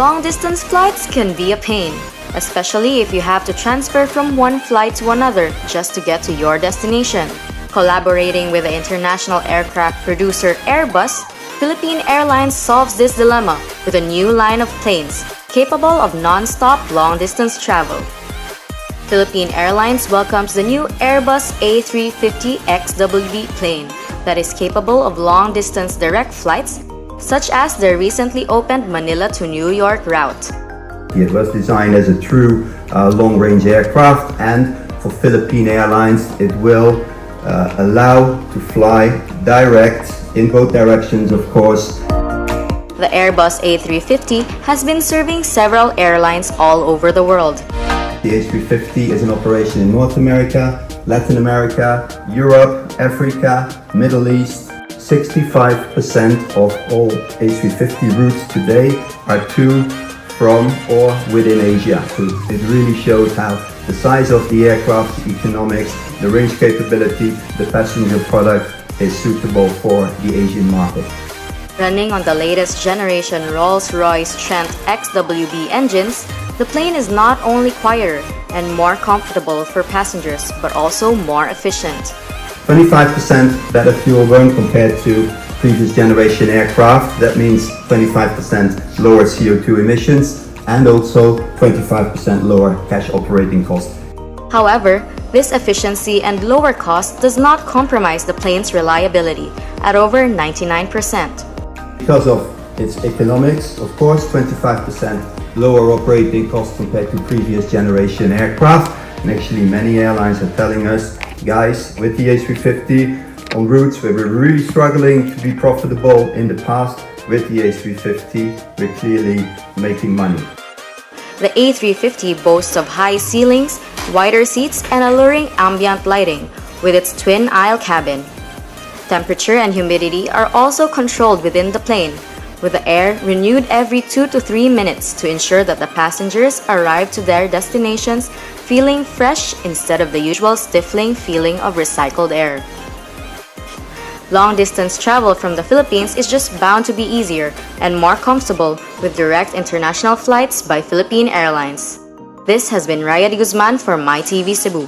Long-distance flights can be a pain, especially if you have to transfer from one flight to another just to get to your destination. Collaborating with the international aircraft producer Airbus, Philippine Airlines solves this dilemma with a new line of planes capable of non-stop long-distance travel. Philippine Airlines welcomes the new Airbus A350 XWB plane that is capable of long-distance direct flights, such as their recently opened Manila to New York route. It was designed as a true long-range aircraft, and for Philippine Airlines it will allow to fly direct in both directions, of course. The Airbus A350 has been serving several airlines all over the world. The A350 is in operation in North America, Latin America, Europe, Africa, Middle East. 65% of all A350 routes today are to, from, or within Asia. So it really shows how the size of the aircraft, the economics, the range capability, the passenger product is suitable for the Asian market. Running on the latest generation Rolls-Royce Trent XWB engines, the plane is not only quieter and more comfortable for passengers, but also more efficient. 25% better fuel burn compared to previous generation aircraft. That means 25% lower CO2 emissions and also 25% lower cash operating cost. However, this efficiency and lower cost does not compromise the plane's reliability at over 99%. Because of its economics, of course, 25% lower operating cost compared to previous generation aircraft. And actually many airlines are telling us, guys, with the A350 on routes where we're really struggling to be profitable in the past, with the A350 we're clearly making money. The A350 boasts of high ceilings, wider seats, and alluring ambient lighting with its twin-aisle cabin. Temperature and humidity are also controlled within the plane, with the air renewed every 2 to 3 minutes to ensure that the passengers arrive to their destinations feeling fresh instead of the usual stifling feeling of recycled air. Long-distance travel from the Philippines is just bound to be easier and more comfortable with direct international flights by Philippine Airlines. This has been Raya de Guzman for MyTV Cebu.